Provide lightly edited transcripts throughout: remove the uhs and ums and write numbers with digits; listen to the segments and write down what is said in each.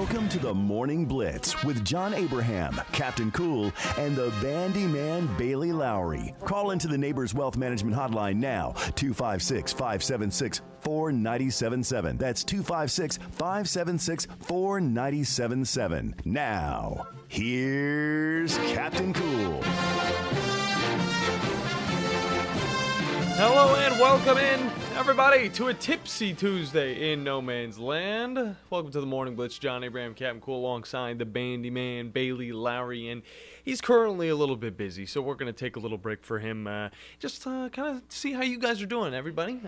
Welcome to the Morning Blitz with John Abraham, Captain Cool, and the Bandiman Bailey Lowery. Call into the Neighbors Wealth Management Hotline now, 256-576-4977. That's 256-576-4977. Now, here's Captain Cool. Hello and welcome in, everybody, to a tipsy Tuesday in no man's land. Welcome to the Morning Blitz. John Abraham, Captain Cool, alongside the Bandiman Bailey Lowery, and he's currently a little bit busy, so we're going to take a little break for him. Just kind of see how you guys are doing, everybody.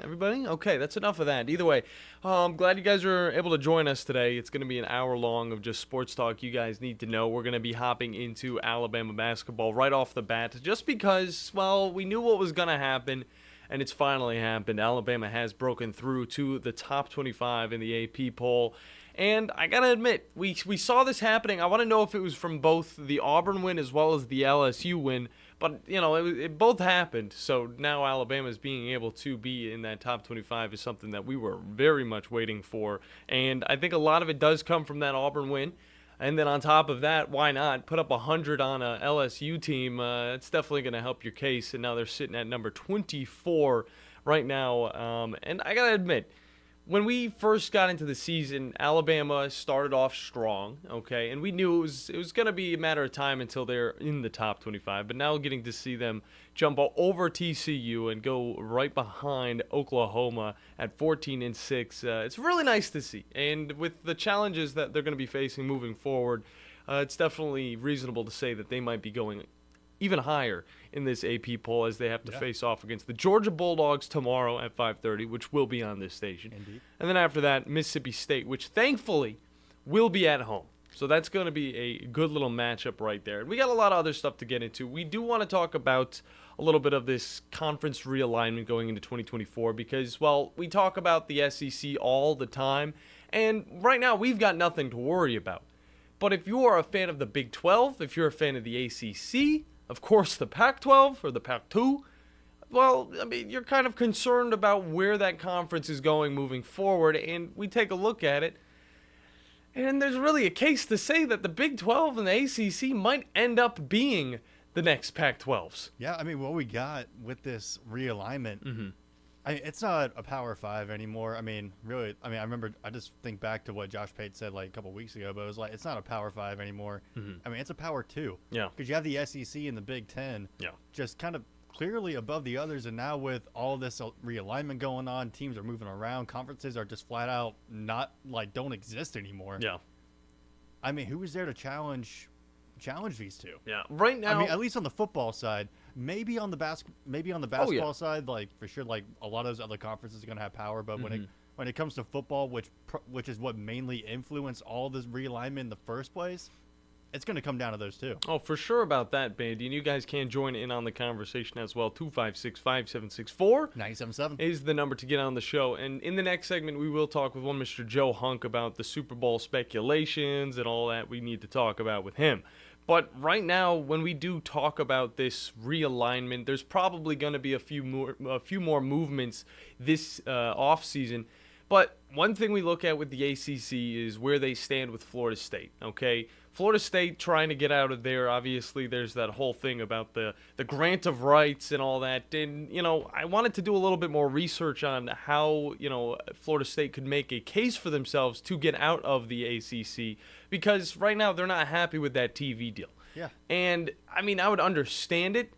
Okay, that's enough of that. Either way, I'm glad you guys are able to join us today. It's going to be an hour long of just sports talk you guys need to know. We're going to be hopping into Alabama basketball right off the bat, just because, well, we knew what was going to happen. And it's finally happened. Alabama has broken through to the top 25 in the AP poll. And I got to admit, we saw this happening. I want to know if it was from both the Auburn win as well as the LSU win. But, you know, it both happened. So now Alabama's being able to be in that top 25 is something that we were very much waiting for. And I think a lot of it does come from that Auburn win. And then on top of that, why not put up 100 on a LSU team? It's definitely going to help your case. And now they're sitting at number 24 right now. And I got to admit, when we first got into the season, Alabama started off strong, okay? And we knew it was going to be a matter of time until they're in the top 25. But now getting to see them jump over TCU and go right behind Oklahoma at 14-6, it's really nice to see. And with the challenges that they're going to be facing moving forward, it's definitely reasonable to say that they might be going even higher in this AP poll as they have to face off against the Georgia Bulldogs tomorrow at 5:30, which will be on this station. Indeed. And then after that, Mississippi State, which thankfully will be at home. So that's going to be a good little matchup right there. And we got a lot of other stuff to get into. We do want to talk about a little bit of this conference realignment going into 2024 because, well, we talk about the SEC all the time, and right now we've got nothing to worry about. But if you are a fan of the Big 12, if you're a fan of the ACC, of course, the Pac-12 or the Pac-2, well, I mean, you're kind of concerned about where that conference is going moving forward, and we take a look at it, and there's really a case to say that the Big 12 and the ACC might end up being the next Pac-12s. Yeah, I mean, what we got with this realignment, it's not a Power 5 anymore. I mean, really, I remember, I just think back to what Josh Pate said like a couple weeks ago, but it was like, it's not a Power 5 anymore. I mean, it's a Power 2. Yeah. Because you have the SEC and the Big 10 just kind of clearly above the others, and now with all this realignment going on, teams are moving around, conferences are just flat out don't exist anymore. Yeah. I mean, who is there to challenge these two? Yeah. Right now, I mean, at least on the football side, maybe on the basketball side, like for sure, like a lot of those other conferences are going to have power. But when it comes to football, which is what mainly influenced all this realignment in the first place, it's going to come down to those two. Oh, for sure about that, Bandy. And you guys can join in on the conversation as well. 256-5764 is the number to get on the show. And in the next segment, we will talk with one Mr. Joe Hunk about the Super Bowl speculations and all that we need to talk about with him. But right now, when we do talk about this realignment, there's probably going to be a few more movements this offseason. But one thing we look at with the ACC is where they stand with Florida State, okay? Florida State trying to get out of there. Obviously, there's that whole thing about the grant of rights and all that. And, you know, I wanted to do a little bit more research on how, you know, Florida State could make a case for themselves to get out of the ACC because right now they're not happy with that TV deal. Yeah. And, I mean, I would understand it,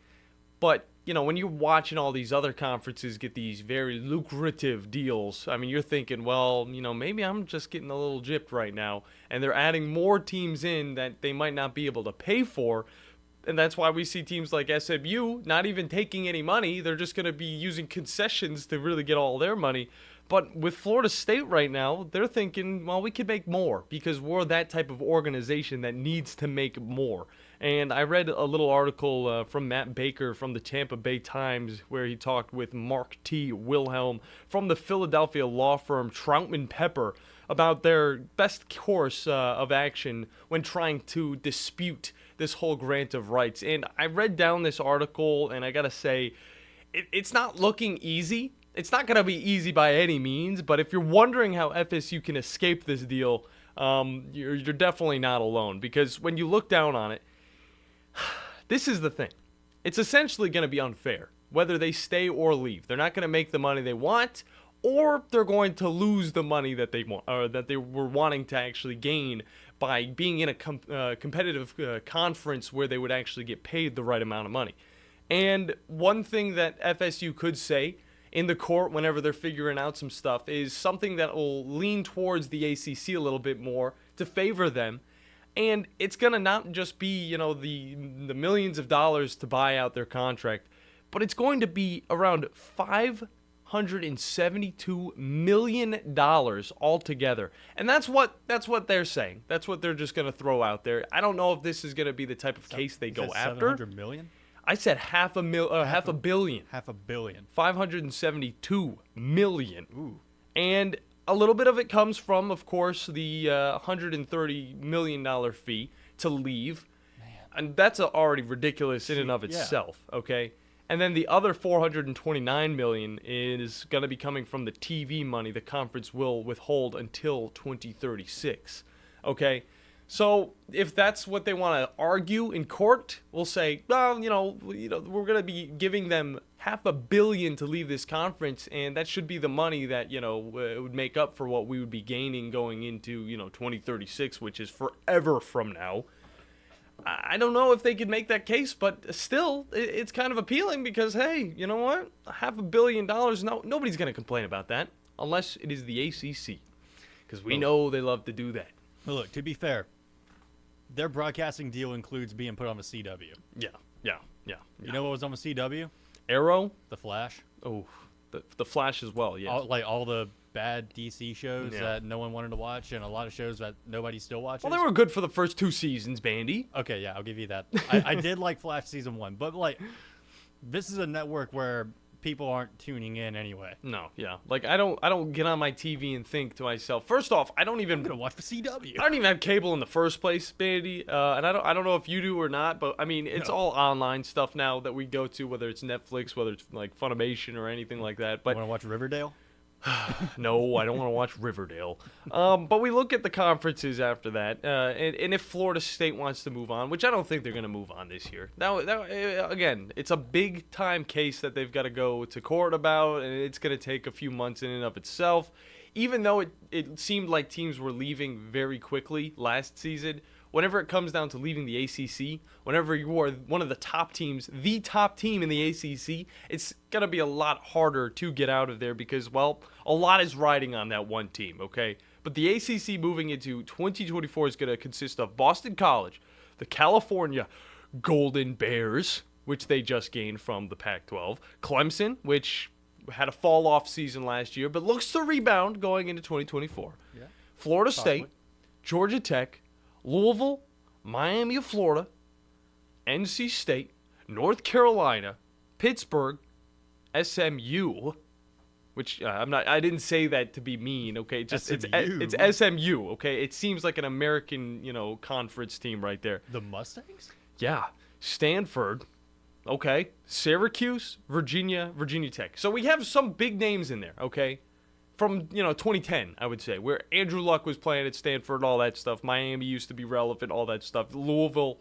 but you know, when you're watching all these other conferences get these very lucrative deals, I mean, you're thinking, well, you know, maybe I'm just getting a little gypped right now. And they're adding more teams in that they might not be able to pay for. And that's why we see teams like SMU not even taking any money. They're just going to be using concessions to really get all their money. But with Florida State right now, they're thinking, well, we could make more because we're that type of organization that needs to make more. And I read a little article from Matt Baker from the Tampa Bay Times where he talked with Mark T. Wilhelm from the Philadelphia law firm Troutman Pepper about their best course of action when trying to dispute this whole grant of rights. And I read down this article, and I got to say, it's not looking easy. It's not going to be easy by any means, but if you're wondering how FSU can escape this deal, you're definitely not alone, because when you look down on it, this is the thing. It's essentially going to be unfair, whether they stay or leave. They're not going to make the money they want, or they're going to lose the money that they want, or that they were wanting to actually gain by being in a competitive conference where they would actually get paid the right amount of money. And one thing that FSU could say in the court whenever they're figuring out some stuff is something that will lean towards the ACC a little bit more to favor them. And it's going to not just be, the millions of dollars to buy out their contract, but it's going to be around $572 million altogether. And that's what they're saying. That's what they're just going to throw out there. I don't know if this is going to be the type of case they go after. $700 million? I said half a billion. $500 million. 572 million. Ooh. And a little bit of it comes from, of course, the $130 million fee to leave. Man. And that's already ridiculous in and of itself, okay? And then the other $429 million is going to be coming from the TV money the conference will withhold until 2036, okay? So if that's what they want to argue in court, we'll say, well, we're going to be giving them $500 million to leave this conference, and that should be the money that, would make up for what we would be gaining going into, 2036, which is forever from now. I don't know if they could make that case, but still, it's kind of appealing because, hey, you know what? $500 million, nobody's going to complain about that unless it is the ACC, because we know they love to do that. Well, look, to be fair, their broadcasting deal includes being put on the CW. Yeah. You know what was on the CW? Arrow? The Flash. Oh, the Flash as well, yeah. All the bad DC shows that no one wanted to watch, and a lot of shows that nobody still watches. Well, they were good for the first 2 seasons, Bandy. Okay, yeah, I'll give you that. I did like Flash season 1, but this is a network where people aren't tuning in anyway. No, yeah. I don't get on my TV and think to myself, first off, I'm gonna watch the CW. I don't even have cable in the first place, Bandy. And I don't know if you do or not, but I mean, it's all online stuff now that we go to, whether it's Netflix, whether it's like Funimation or anything like that. But want to watch Riverdale? No, I don't want to watch Riverdale. But we look at the conferences after that, and if Florida State wants to move on, which I don't think they're going to move on this year. Now, again, it's a big-time case that they've got to go to court about, and it's going to take a few months in and of itself. Even though it seemed like teams were leaving very quickly last season, whenever it comes down to leaving the ACC, whenever you are one of the top teams, the top team in the ACC, it's going to be a lot harder to get out of there because, well, a lot is riding on that one team, okay? But the ACC moving into 2024 is going to consist of Boston College, the California Golden Bears, which they just gained from the Pac-12, Clemson, which had a fall-off season last year but looks to rebound going into 2024, Florida State, Georgia Tech, Louisville, Miami of Florida, NC State, North Carolina, Pittsburgh, SMU, which I didn't say that to be mean, okay? It's SMU, okay? It seems like an American, conference team right there. The Mustangs? Yeah. Stanford, okay? Syracuse, Virginia Tech. So we have some big names in there, okay? From 2010, I would say, where Andrew Luck was playing at Stanford, all that stuff. Miami used to be relevant, all that stuff. Louisville,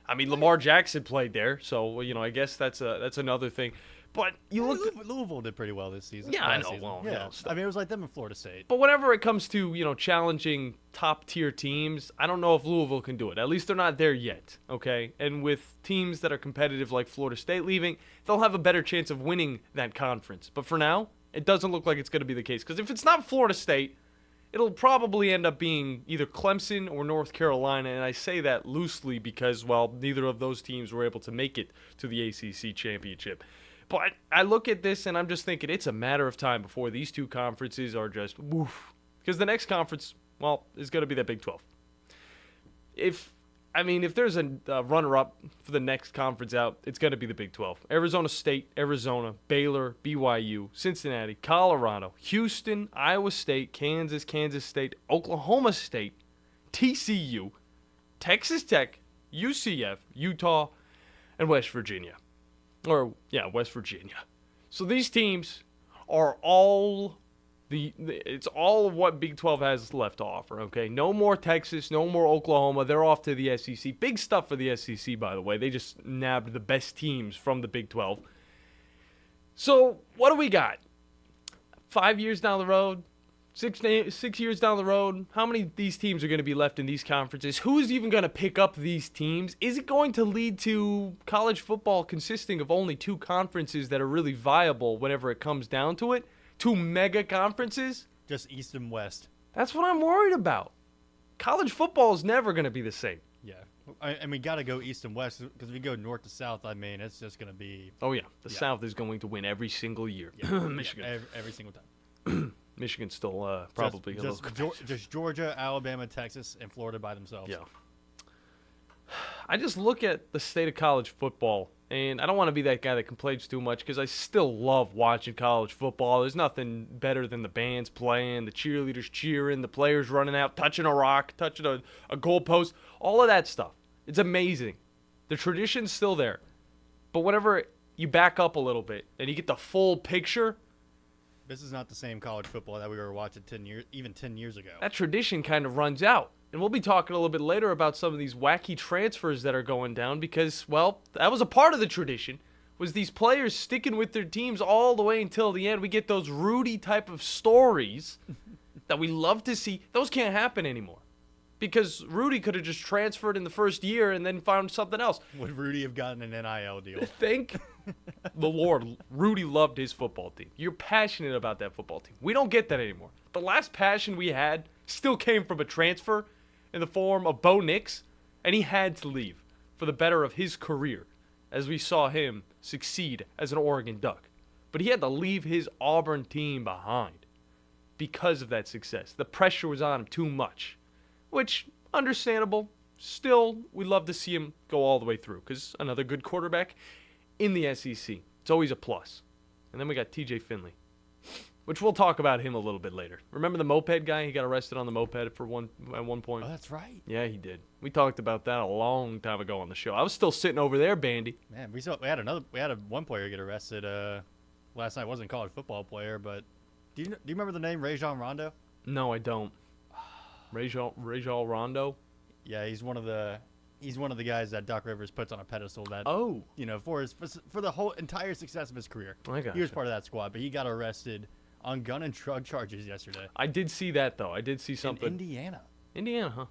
I mean, Lamar Jackson played there, so I guess that's another thing. But you look, Louisville did pretty well this season. Yeah, I know. Season. Well, yeah, I mean, it was like them in Florida State. But whenever it comes to challenging top tier teams, I don't know if Louisville can do it. At least they're not there yet. Okay, and with teams that are competitive like Florida State leaving, they'll have a better chance of winning that conference. But for now, it doesn't look like it's going to be the case. Because if it's not Florida State, it'll probably end up being either Clemson or North Carolina. And I say that loosely because, well, neither of those teams were able to make it to the ACC championship. But I look at this and I'm just thinking it's a matter of time before these two conferences are just woof. Because the next conference, well, is going to be that Big 12. If there's a runner-up for the next conference out, it's going to be the Big 12. Arizona State, Arizona, Baylor, BYU, Cincinnati, Colorado, Houston, Iowa State, Kansas State, Oklahoma State, TCU, Texas Tech, UCF, Utah, and West Virginia. West Virginia. So these teams are all It's all of what Big 12 has left to offer, okay? No more Texas, no more Oklahoma. They're off to the SEC. Big stuff for the SEC, by the way. They just nabbed the best teams from the Big 12. So what do we got? 5 years down the road? 6 years down the road? How many of these teams are going to be left in these conferences? Who's even going to pick up these teams? Is it going to lead to college football consisting of only 2 conferences that are really viable whenever it comes down to it? 2 mega conferences? Just East and West. That's what I'm worried about. College football is never going to be the same. Yeah. And we got to go East and West because if we go North to South, I mean, it's just going to be... Oh, yeah. The South is going to win every single year. Yeah. Michigan. Yeah, every single time. Michigan's still probably a little... Just Georgia, Alabama, Texas, and Florida by themselves. Yeah. I just look at the state of college football, and I don't want to be that guy that complains too much because I still love watching college football. There's nothing better than the bands playing, the cheerleaders cheering, the players running out, touching a rock, touching a goalpost, all of that stuff. It's amazing. The tradition's still there. But whenever you back up a little bit and you get the full picture... This is not the same college football that we were watching 10 years ago. That tradition kind of runs out. And we'll be talking a little bit later about some of these wacky transfers that are going down because, well, that was a part of the tradition, was these players sticking with their teams all the way until the end. We get those Rudy type of stories that we love to see. Those can't happen anymore because Rudy could have just transferred in the first year and then found something else. Would Rudy have gotten an NIL deal? Thank the Lord, Rudy loved his football team. You're passionate about that football team. We don't get that anymore. The last passion we had still came from a transfer in the form of Bo Nix, and he had to leave for the better of his career as we saw him succeed as an Oregon Duck. But he had to leave his Auburn team behind because of that success. The pressure was on him too much, which, understandable. Still, we'd love to see him go all the way through because another good quarterback in the SEC. It's always a plus. And then we got TJ Finley, which we'll talk about him a little bit later. Remember the moped guy? He got arrested on the moped at one point. Oh, that's right. Yeah, he did. We talked about that a long time ago on the show. I was still sitting over there, Bandy. Man, we had one player get arrested last night. It wasn't a college football player, but do you remember the name Rajon Rondo? No, I don't. Rajon Rondo? Yeah, he's one of the guys that Doc Rivers puts on a pedestal that for the whole entire success of his career. He was part of that squad, but he got arrested on gun and drug charges yesterday. I did see that though. I did see something. In Indiana. Indiana, huh?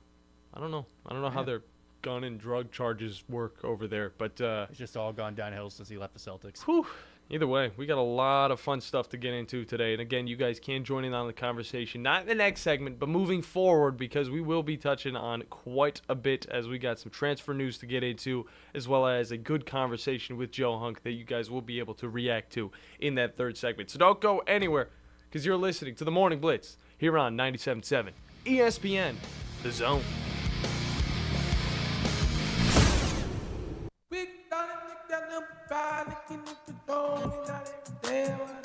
I don't know how their gun and drug charges work over there, but it's just all gone downhill since he left the Celtics. Whew. Either way, we got a lot of fun stuff to get into today. And again, you guys can join in on the conversation, not in the next segment, but moving forward, because we will be touching on quite a bit as we got some transfer news to get into, as well as a good conversation with Joe Hunk that you guys will be able to react to in that third segment. So don't go anywhere, because you're listening to the Morning Blitz here on 97.7 ESPN, The Zone.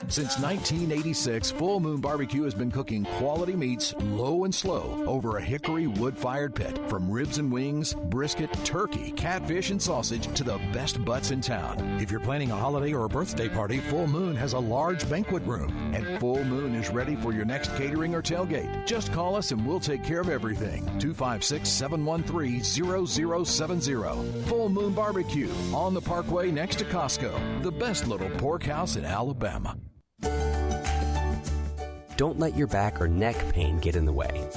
Since 1986, Full Moon Barbecue has been cooking quality meats low and slow over a hickory wood-fired pit. From ribs and wings, brisket, turkey, catfish, and sausage to the best butts in town. If you're planning a holiday or a birthday party, Full Moon has a large banquet room. And Full Moon is ready for your next catering or tailgate. Just call us and we'll take care of everything. 256-713-0070. Full Moon Barbecue on the Parkway next to Costco. The best little pork house in Alabama. Don't let your back or neck pain get in the way.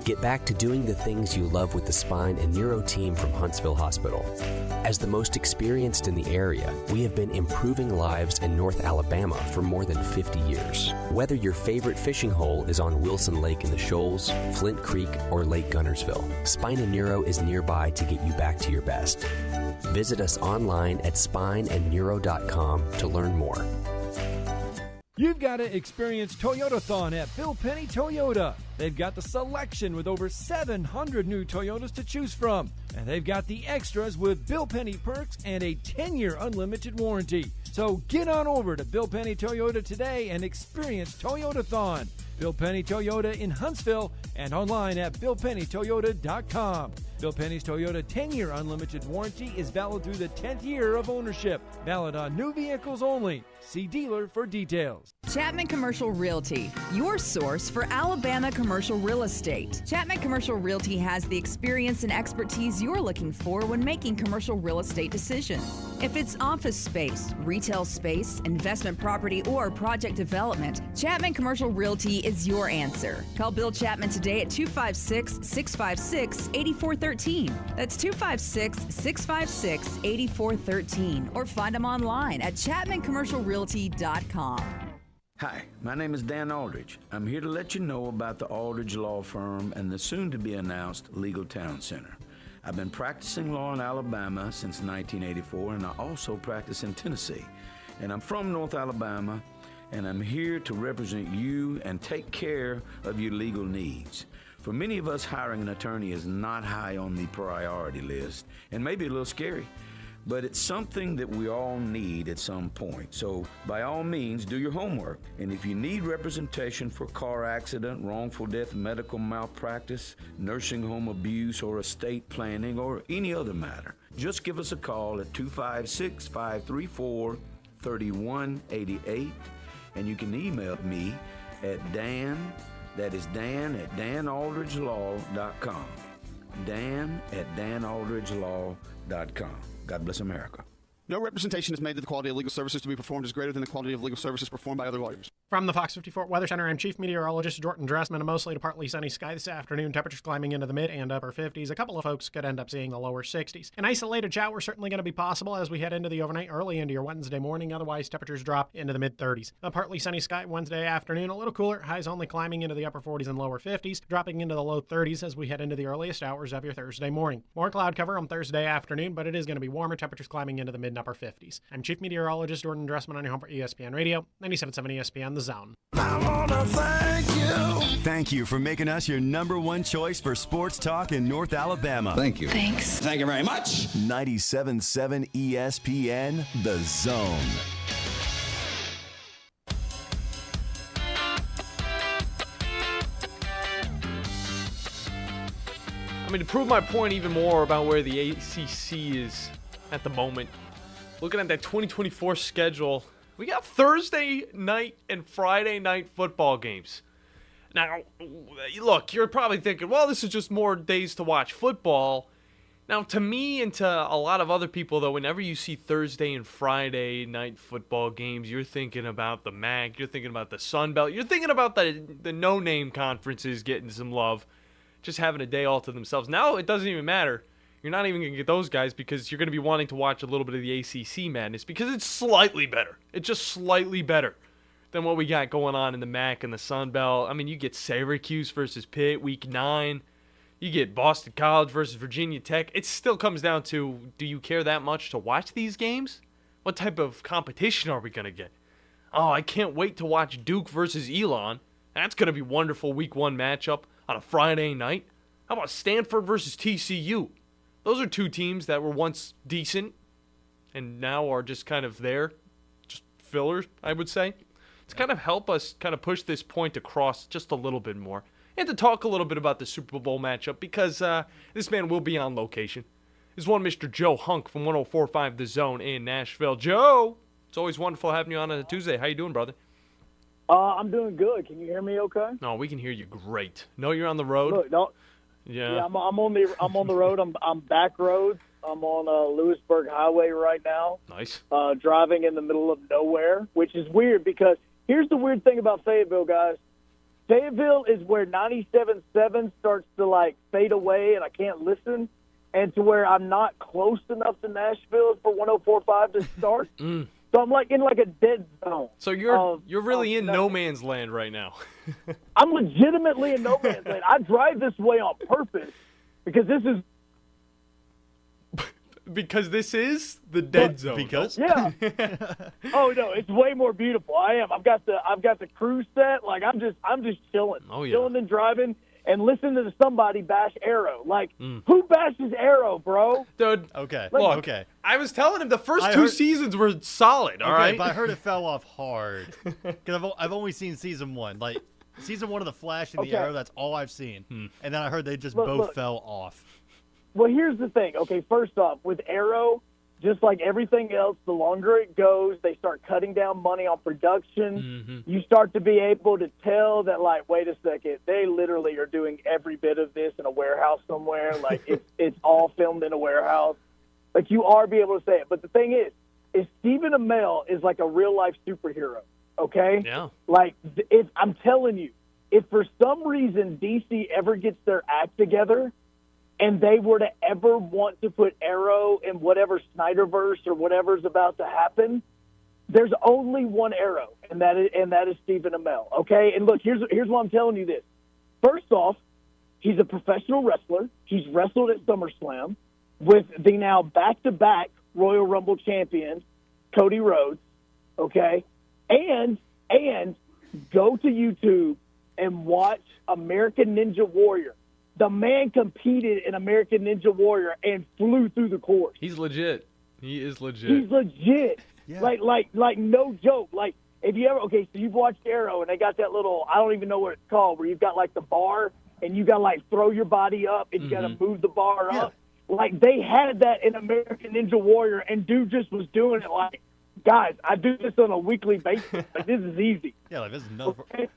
Get back to doing the things you love with the spine and neuro team from Huntsville Hospital. As the most experienced in the area, we have been improving lives in North Alabama for more than 50 years. Whether your favorite fishing hole is on Wilson Lake in the Shoals, Flint Creek, or Lake Gunnersville, Spine and Neuro is nearby to get you back to your best. Visit us online at spineandneuro.com to learn more. You've got to experience Toyotathon at Bill Penny Toyota. They've got the selection with over 700 new Toyotas to choose from. And they've got the extras with Bill Penny perks and a 10-year unlimited warranty. So get on over to Bill Penny Toyota today and experience Toyotathon. Bill Penny Toyota in Huntsville and online at BillPennyToyota.com. Phil Penny's Toyota 10-year unlimited warranty is valid through the 10th year of ownership. Valid on new vehicles only. See dealer for details. Chapman Commercial Realty, your source for Alabama commercial real estate. Chapman Commercial Realty has the experience and expertise you're looking for when making commercial real estate decisions. If it's office space, retail space, investment property, or project development, Chapman Commercial Realty is your answer. Call Bill Chapman today at 256-656-8413. That's 256-656-8413. Or find them online at chapmancommercialrealty.com. Hi, my name is Dan Aldridge. I'm here to let you know about the Aldridge Law Firm and the soon-to-be-announced Legal Town Center. I've been practicing law in Alabama since 1984, and I also practice in Tennessee. And I'm from North Alabama, and I'm here to represent you and take care of your legal needs. For many of us, hiring an attorney is not high on the priority list, and maybe a little scary. But it's something that we all need at some point. So by all means, do your homework. And if you need representation for car accident, wrongful death, medical malpractice, nursing home abuse, or estate planning, or any other matter, just give us a call at 256-534-3188. And you can email me at Dan, that is Dan at danaldridgelaw.com. Dan at danaldridgelaw.com. God bless America. No representation is made that the quality of legal services to be performed is greater than the quality of legal services performed by other lawyers. From the Fox 54 Weather Center, I'm Chief Meteorologist Jordan Dressman. A mostly to partly sunny sky this afternoon. Temperatures climbing into the mid and upper 50s. A couple of folks could end up seeing the lower 60s. An isolated shower certainly going to be possible as we head into the overnight, early into your Wednesday morning. Otherwise, temperatures drop into the mid 30s. A partly sunny sky Wednesday afternoon. A little cooler. Highs only climbing into the upper 40s and lower 50s. Dropping into the low 30s as we head into the earliest hours of your Thursday morning. More cloud cover on Thursday afternoon, but it is going to be warmer. Temperatures climbing into the mid and upper 50s. I'm Chief Meteorologist Jordan Dressman on your home for ESPN Radio, 97.7 ESPN The Zone. I wanna thank you. Thank you for making us your number one choice for sports talk in North Alabama. Thank you. Thanks. Thank you very much. 97.7 ESPN The Zone. I mean, to prove my point even more about where the ACC is at the moment, looking at that 2024 schedule, we got Thursday night and Friday night football games. Now, look, you're probably thinking, well, this is just more days to watch football. Now, to me and to a lot of other people, though, whenever you see Thursday and Friday night football games, you're thinking about the MAC, you're thinking about the Sun Belt, you're thinking about the no-name conferences getting some love, just having a day all to themselves. Now, it doesn't even matter. You're not even going to get those guys because you're going to be wanting to watch a little bit of the ACC madness because it's slightly better. It's just slightly better than what we got going on in the MAC and the Sun Belt. I mean, you get Syracuse versus Pitt, Week 9. You get Boston College versus Virginia Tech. It still comes down to, do you care that much to watch these games? What type of competition are we going to get? Oh, I can't wait to watch Duke versus Elon. That's going to be a wonderful Week 1 matchup on a Friday night. How about Stanford versus TCU? Those are two teams that were once decent and now are just kind of there, just fillers, I would say. To kind of help us kind of push this point across just a little bit more. And to talk a little bit about the Super Bowl matchup because this man will be on location. This is one Mr. Joe Hunk from 104.5 The Zone in Nashville. Joe, it's always wonderful having you on a Tuesday. How you doing, brother? I'm doing good. Can you hear me okay? No, we can hear you great. No, you're on the road? Look, don't. Yeah, I'm on the road. I'm back roads. I'm on Lewisburg Highway right now. Nice. Driving in the middle of nowhere, which is weird because here's the weird thing about Fayetteville, guys. Fayetteville is where 97.7 starts to like fade away, and I can't listen, and to where I'm not close enough to Nashville for 104.5 to start. So I'm like in like a dead zone. So you're really in no man's land right now. I'm legitimately in no man's land. I drive this way on purpose because this is the dead zone. Because yeah. Oh no, it's way more beautiful. I am. I've got the cruise set. Like I'm just chilling. Oh yeah. Chilling and driving and listening to somebody bash Arrow. Like who bashes Arrow, bro? Dude. Okay. Look, okay. I was telling him the first two seasons were solid. All right. But I heard it fell off hard because I've only seen season 1. Like season 1 of the Flash and the Arrow. That's all I've seen. And then I heard they just both fell off. Well, here's the thing. Okay, first off, with Arrow, just like everything else, the longer it goes, they start cutting down money on production. You start to be able to tell that, like, wait a second, they literally are doing every bit of this in a warehouse somewhere. Like, it's all filmed in a warehouse. Like, you are be able to say it. But the thing is Stephen Amell is like a real-life superhero, okay? Yeah. Like, I'm telling you, if for some reason DC ever gets their act together and they were to ever want to put Arrow in whatever Snyderverse or whatever's about to happen, there's only one Arrow, and that is Stephen Amell, okay? And look, here's why I'm telling you this. First off, he's a professional wrestler. He's wrestled at SummerSlam with the now back-to-back Royal Rumble champion, Cody Rhodes, okay? And go to YouTube and watch American Ninja Warrior. The man competed in American Ninja Warrior and flew through the course. He's legit. He is legit. He's legit. Yeah. Like no joke. Like, if you ever, okay, so you've watched Arrow, and they got that little, I don't even know what it's called, where you've got, like, the bar, and you got to, like, throw your body up, and you got to move the bar up. Like, they had that in American Ninja Warrior, and dude just was doing it like, guys, I do this on a weekly basis. Like, this is easy. Yeah, like, this is no. Okay?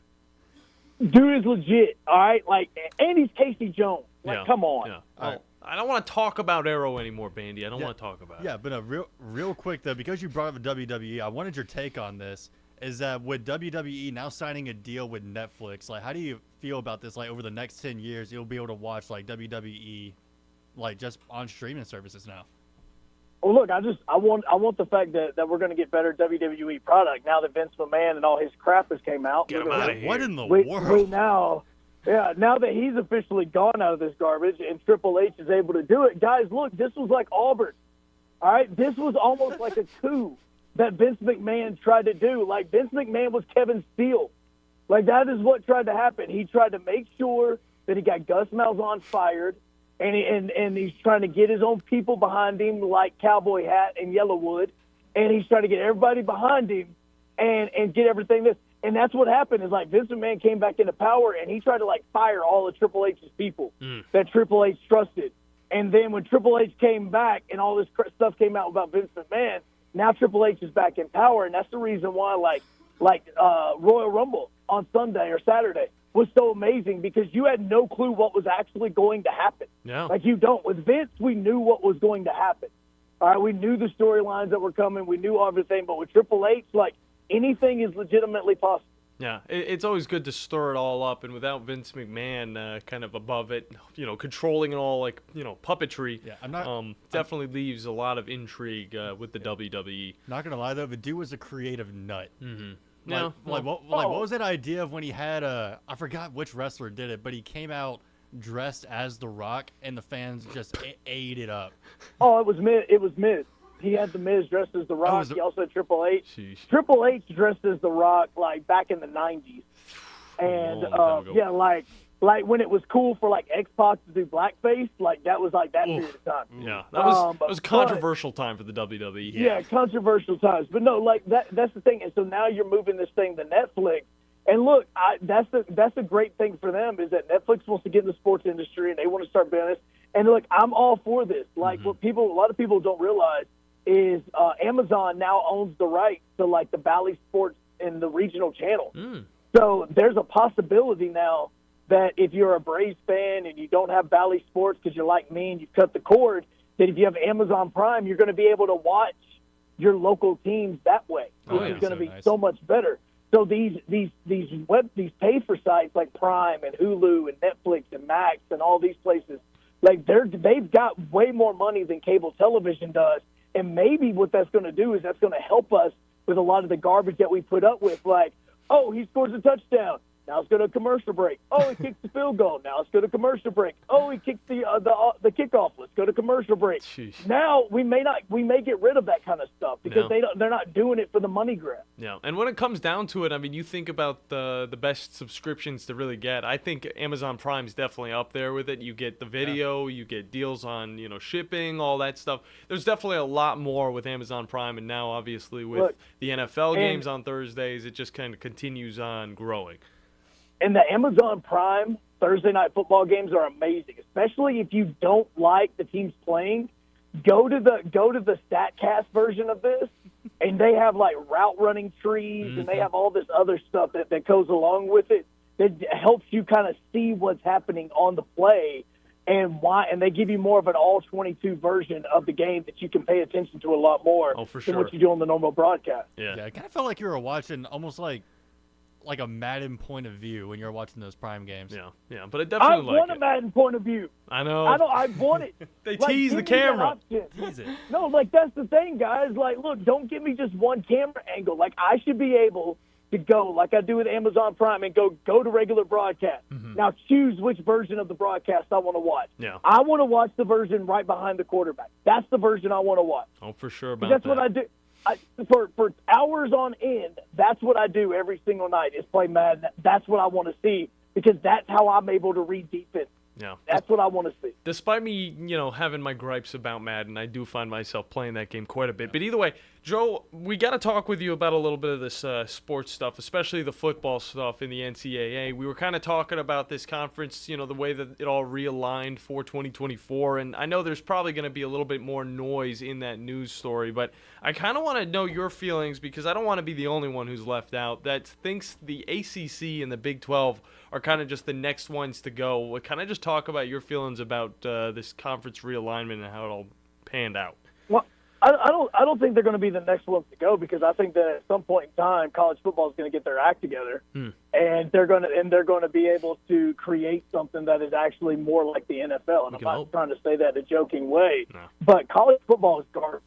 Dude is legit, all right? Like, and he's Casey Jones. Like, come on. Yeah. Well, I don't want to talk about Arrow anymore, Bandy. I don't want to talk about it. Yeah, but real quick, though, because you brought up WWE, I wanted your take on this, is that with WWE now signing a deal with Netflix, like, how do you feel about this? Like, over the next 10 years, you'll be able to watch, like, WWE, like, just on streaming services now. Well, look, I want the fact that we're going to get better WWE product now that Vince McMahon and all his crap has came out. Get him out of here. What in the world? Now that he's officially gone out of this garbage and Triple H is able to do it, guys, look, this was like Auburn. All right, this was almost like a coup that Vince McMahon tried to do. Like, Vince McMahon was Kevin Steele. Like, that is what tried to happen. He tried to make sure that he got Gus Malzahn fired. And he's trying to get his own people behind him, like Cowboy Hat and Yellowwood, and he's trying to get everybody behind him and get everything this. And that's what happened is, like, Vince McMahon came back into power, and he tried to, like, fire all of Triple H's people that Triple H trusted. And then when Triple H came back and all this stuff came out about Vince McMahon, now Triple H is back in power, and that's the reason why, like Royal Rumble on Sunday or Saturday was so amazing, because you had no clue what was actually going to happen. Yeah. Like, you don't. With Vince, we knew what was going to happen. All right, we knew the storylines that were coming. We knew everything. But with Triple H, like, anything is legitimately possible. Yeah, it's always good to stir it all up, and without Vince McMahon kind of above it, controlling it all, like, puppetry, definitely leaves a lot of intrigue with the WWE. Not gonna lie though, the dude was a creative nut. Mm-hmm. What was that idea of when he had I forgot which wrestler did it, but he came out dressed as The Rock, and the fans just ate it up. Oh, it was Miz. He had the Miz dressed as The Rock. He also had Triple H. Sheesh. Triple H dressed as The Rock, like, back in the 90s. And, like when it was cool for, like, X-Pac to do blackface, like, that was, like, that period of time. Yeah, that was a controversial time for the WWE. Yeah, controversial times. But, no, like, that's the thing. And so now you're moving this thing to Netflix. And, look, that's the great thing for them is that Netflix wants to get in the sports industry, and they want to start business. And, look, I'm all for this. Like, what a lot of people don't realize is Amazon now owns the rights to, like, the Bally Sports and the regional channel. So there's a possibility now that if you're a Braves fan and you don't have Bally Sports because you're like me and you cut the cord, that if you have Amazon Prime, you're going to be able to watch your local teams that way, which is going to be so much better. So these pay for sites like Prime and Hulu and Netflix and Max and all these places, like, they've got way more money than cable television does. And maybe what that's going to do is that's going to help us with a lot of the garbage that we put up with, like, oh, he scores a touchdown. Now let's go to a commercial break. Oh, he kicks the field goal. Now let's go to commercial break. Oh, he kicks the kickoff. Let's go to commercial break. Sheesh. Now we may get rid of that kind of stuff because they're not doing it for the money grab. Yeah, and when it comes down to it, I mean, you think about the best subscriptions to really get. I think Amazon Prime's definitely up there with it. You get the video, you get deals on shipping, all that stuff. There's definitely a lot more with Amazon Prime, and now obviously with the NFL games on Thursdays, it just kind of continues on growing. And the Amazon Prime Thursday night football games are amazing, especially if you don't like the teams playing. Go to the StatCast version of this, and they have like route running trees, and they have all this other stuff that goes along with it that helps you kind of see what's happening on the play and why. And they give you more of an all 22 version of the game that you can pay attention to a lot more than what you do on the normal broadcast. Yeah, I kind of felt like you were watching almost like a Madden point of view when you're watching those prime games. Yeah, but it definitely I want a Madden point of view. I know. I want it. They tease the camera. Tease it. No, like, that's the thing, guys. Like, look, don't give me just one camera angle. Like, I should be able to go, like I do with Amazon Prime, and go to regular broadcast. Now choose which version of the broadcast I want to watch. Yeah. I want to watch the version right behind the quarterback. That's the version I want to watch. Oh, for sure about That's that. what I do. For hours on end, that's what I do every single night is play Madden. That's what I want to see because that's how I'm able to read defense. Yeah. That's what I want to see. Despite me, having my gripes about Madden, I do find myself playing that game quite a bit. But either way, Joe, we got to talk with you about a little bit of this sports stuff, especially the football stuff in the NCAA. We were kind of talking about this conference, the way that it all realigned for 2024. And I know there's probably going to be a little bit more noise in that news story, but I kind of want to know your feelings because I don't want to be the only one who's left out that thinks the ACC and the Big 12 are kind of just the next ones to go. Kind of just talk about your feelings about this conference realignment and how it all panned out. Well, I don't think they're going to be the next ones to go because I think that at some point in time, college football is going to get their act together, and they're going to be able to create something that is actually more like the NFL. And I'm not trying to say that in a joking way, but college football is garbage.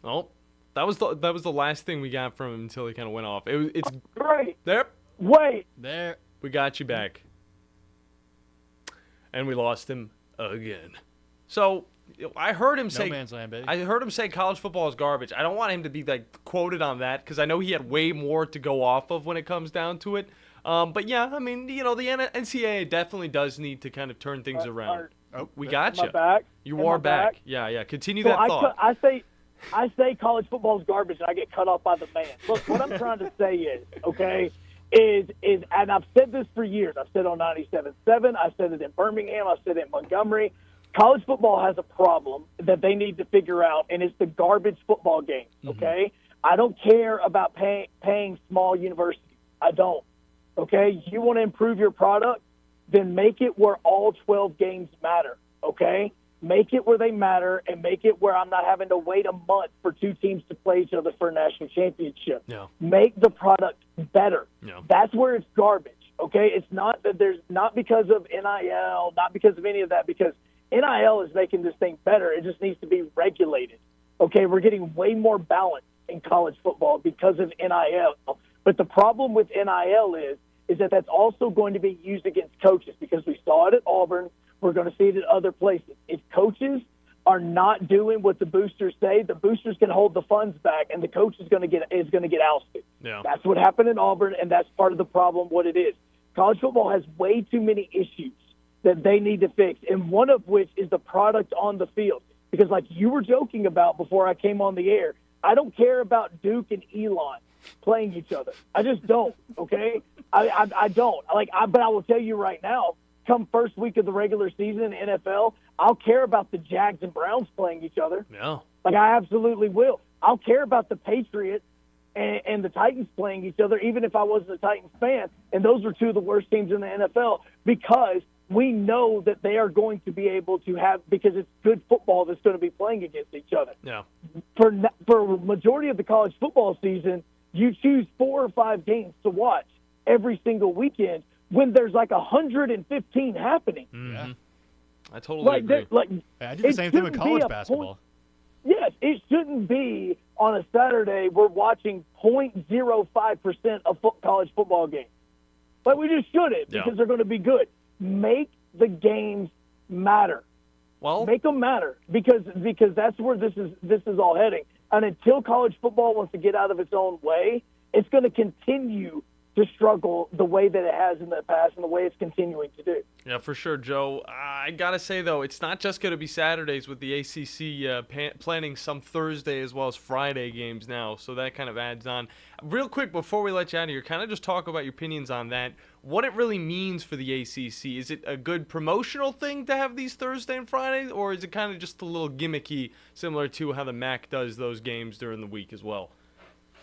Oh. That was the last thing we got from him until he kind of went off. It's great. There. Wait. There. We got you back. And we lost him again. So I heard him say, no man's land, baby. I heard him say college football is garbage. I don't want him to be quoted on that because I know he had way more to go off of when it comes down to it. But yeah, I mean, the NCAA definitely does need to kind of turn things around. We got you. Back? You are back. Yeah. Continue that thought. I say college football is garbage, and I get cut off by the man. Look, what I'm trying to say is, and I've said this for years. I've said on 97.7. I said it in Birmingham. I said it in Montgomery. College football has a problem that they need to figure out, and it's the garbage football game, okay? I don't care about paying small universities. I don't, okay? You want to improve your product, then make it where all 12 games matter, okay? Make it where they matter and make it where I'm not having to wait a month for two teams to play each other for a national championship. Yeah. Make the product better. Yeah. That's where it's garbage, okay? It's not that there's not because of NIL, not because of any of that, because NIL is making this thing better. It just needs to be regulated, okay? We're getting way more balance in college football because of NIL. But the problem with NIL is that that's also going to be used against coaches because we saw it at Auburn. We're going to see it at other places. If coaches are not doing what the boosters say, the boosters can hold the funds back, and the coach is going to get ousted. Yeah. That's what happened in Auburn, and that's part of the problem. What it is, college football has way too many issues that they need to fix, and one of which is the product on the field. Because, like you were joking about before I came on the air, I don't care about Duke and Elon playing each other. I just don't. Okay, I don't. But I will tell you right now. Come first week of the regular season in the NFL, I'll care about the Jags and Browns playing each other. Yeah. I absolutely will. I'll care about the Patriots and the Titans playing each other, even if I wasn't a Titans fan. And those are two of the worst teams in the NFL because we know that they are going to be able to have, because it's good football that's going to be playing against each other. Yeah. For majority of the college football season, you choose 4 or 5 games to watch every single weekend, when there's 115 happening. Mm-hmm. I totally agree. I do the same thing with college basketball. Yes, it shouldn't be on a Saturday we're watching 0.05% of college football games. We just shouldn't because they're going to be good. Make the games matter. Well, make them matter because that's where this is all heading. And until college football wants to get out of its own way, it's going to continue to struggle the way that it has in the past and the way it's continuing to do. Yeah, for sure, Joe. I got to say, though, it's not just going to be Saturdays with the ACC planning some Thursday as well as Friday games now, so that kind of adds on. Real quick, before we let you out of here, kind of just talk about your opinions on that, what it really means for the ACC. Is it a good promotional thing to have these Thursday and Friday, or is it kind of just a little gimmicky, similar to how the MAC does those games during the week as well?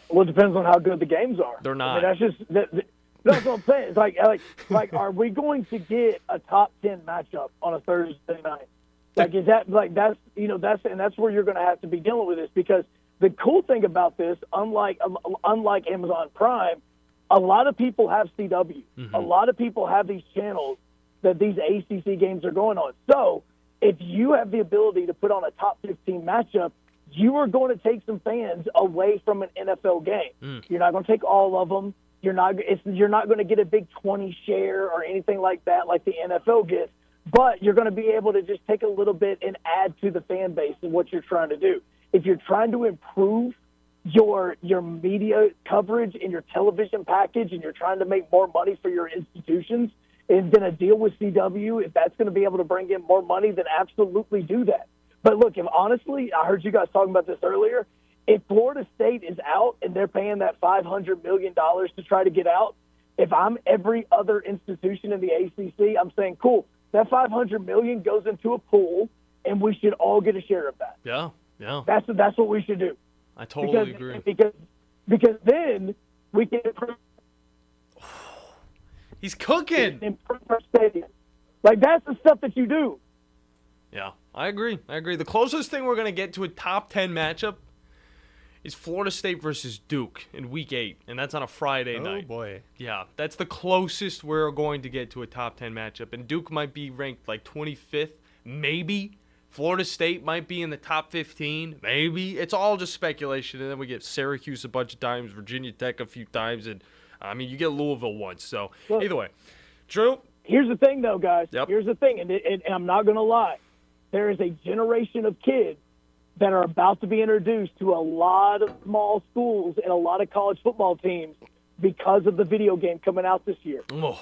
Well, it depends on how good the games are. They're not. I mean, that's what I'm saying. It's like, are we going to get a top 10 matchup on a Thursday night? Like, is that that's where you're going to have to be dealing with this, because the cool thing about this, unlike Amazon Prime, a lot of people have CW. Mm-hmm. A lot of people have these channels that these ACC games are going on. So if you have the ability to put on a top 15 matchup, you are going to take some fans away from an NFL game. You're not going to take all of them. You're not going to get a big 20 share or anything like that like the NFL gets, but you're going to be able to just take a little bit and add to the fan base and what you're trying to do. If you're trying to improve your media coverage and your television package, and you're trying to make more money for your institutions, and then a deal with CW, if that's going to be able to bring in more money, then absolutely do that. But look, if honestly, I heard you guys talking about this earlier, if Florida State is out and they're paying that $500 million to try to get out, if I'm every other institution in the ACC, I'm saying, cool, that $500 million goes into a pool, and we should all get a share of that. Yeah. That's what we should do. I totally agree. Because then we can improve. He's cooking. Improve our stadium. Like, that's the stuff that you do. Yeah, I agree. The closest thing we're going to get to a top 10 matchup is Florida State versus Duke in Week 8, and that's on a Friday night. Oh, boy. Yeah, that's the closest we're going to get to a top 10 matchup, and Duke might be ranked like 25th, maybe. Florida State might be in the top 15, maybe. It's all just speculation, and then we get Syracuse a bunch of times, Virginia Tech a few times, and, you get Louisville once. So, either way. Drew? Here's the thing, though, guys. Yep. Here's the thing, and I'm not going to lie. There is a generation of kids that are about to be introduced to a lot of small schools and a lot of college football teams because of the video game coming out this year. Oh,